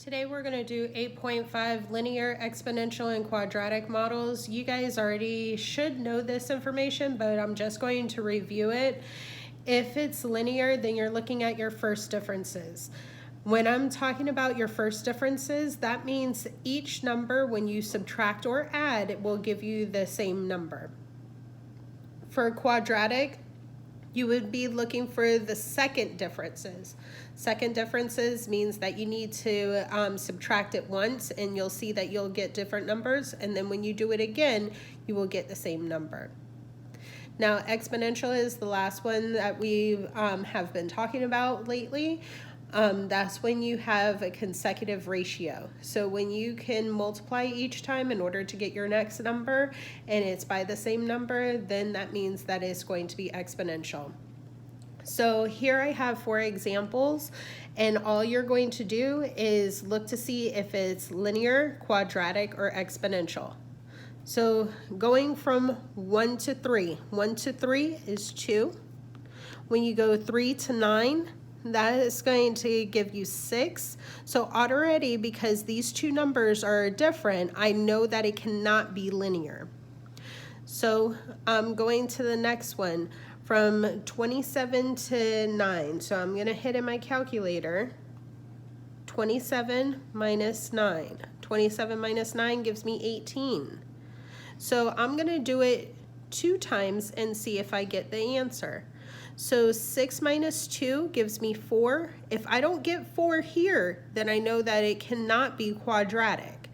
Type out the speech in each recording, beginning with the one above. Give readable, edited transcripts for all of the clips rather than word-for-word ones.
Today we're going to do 8.5 linear, exponential, and quadratic models. You guys already should know this information, but I'm just going to review it. If it's linear, then you're looking at your first differences. When I'm talking about your first differences, that means each number, when you subtract or add, it will give you the same number. For quadratic, you would be looking for the second differences. Second differences means that you need to subtract it once and you'll see that you'll get different numbers, and then when you do it again, you will get the same number. Now, exponential is the last one that we have been talking about lately. That's when you have a consecutive ratio. So when you can multiply each time in order to get your next number and it's by the same number, then that means that it's going to be exponential. So here I have 4 examples, and all you're going to do is look to see if it's linear, quadratic, or exponential. So going from 1 to 3, 1 to 3 is 2. When you go 3 to 9, that is going to give you 6. So already, because these two numbers are different, I know that it cannot be linear. So I'm going to the next one, from 27 to 9. So I'm going to hit in my calculator. 27 minus 9. 27 minus 9 gives me 18. So I'm going to do it 2 times and see if I get the answer. So 6 minus 2 gives me 4. If I don't get 4 here, then I know that it cannot be quadratic.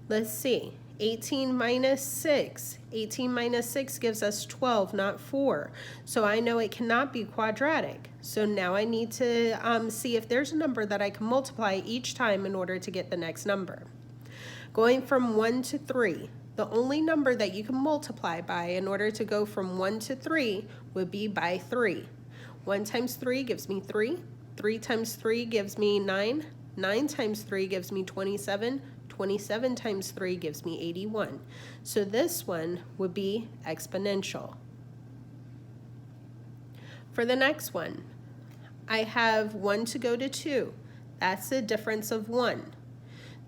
Let's see. 18 minus 6. 18 minus 6 gives us 12, not 4. So I know it cannot be quadratic. So now I need to see if there's a number that I can multiply each time in order to get the next number. Going from 1 to 3. The only number that you can multiply by in order to go from 1 to 3 would be by 3. 1 times 3 gives me 3. 3 times 3 gives me 9. 9 times 3 gives me 27. 27 times 3 gives me 81. So this one would be exponential. For the next one, I have 1 to go to 2. That's a difference of 1.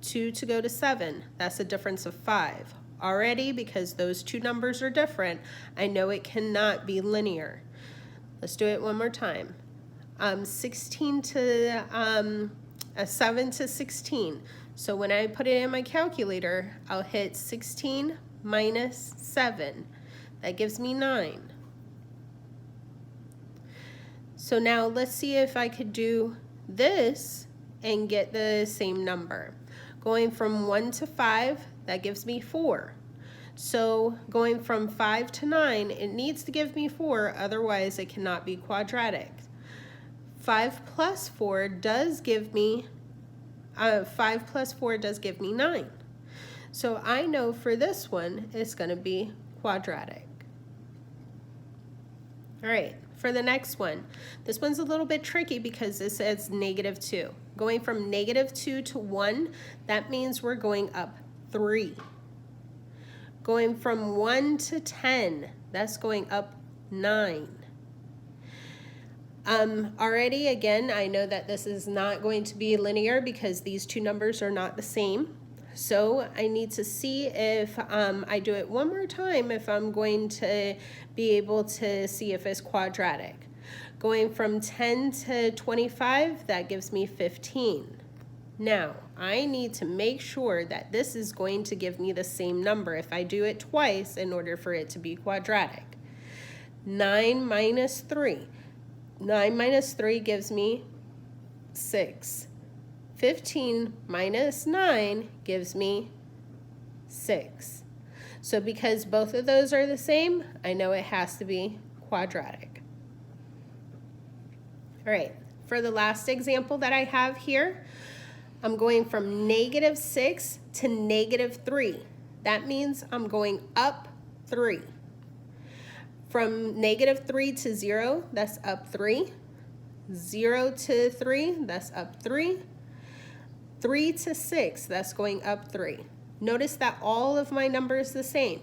2 to go to 7. That's a difference of 5. Already, because those two numbers are different, I know it cannot be linear. Let's do it one more time. 7 to 16. So when I put it in my calculator, I'll hit 16 minus 7. That gives me 9. So now let's see if I could do this and get the same number. Going from 1 to 5, that gives me 4. So going from 5 to 9, it needs to give me 4, otherwise it cannot be quadratic. 5 plus 4 does give me 5 plus 4 does give me 9. So I know for this one it's going to be quadratic. All right, for the next one, this one's a little bit tricky because it says -2. Going from -2 to 1, that means we're going up 3. Going from 1 to 10, that's going up 9. Already, again, I know that this is not going to be linear because these two numbers are not the same. So I need to see if I do it one more time, if I'm going to be able to see if it's quadratic. Going from 10 to 25, that gives me 15. Now, I need to make sure that this is going to give me the same number if I do it twice in order for it to be quadratic. 9 minus 3. 9 minus 3 gives me 6. 15 minus 9 gives me 6. So because both of those are the same, I know it has to be quadratic. All right, for the last example that I have here, I'm going from -6 to -3. That means I'm going up 3. From -3 to 0, that's up 3. 0 to 3, that's up 3. 3 to 6, that's going up 3. Notice that all of my numbers are the same.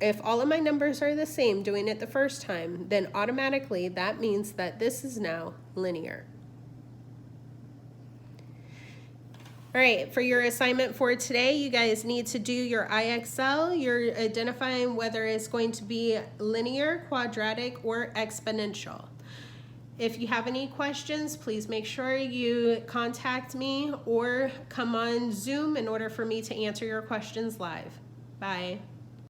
If all of my numbers are the same doing it the first time, then automatically that means that this is now linear. All right, for your assignment for today, you guys need to do your IXL. You're identifying whether it's going to be linear, quadratic, or exponential. If you have any questions, please make sure you contact me or come on Zoom in order for me to answer your questions live. Bye.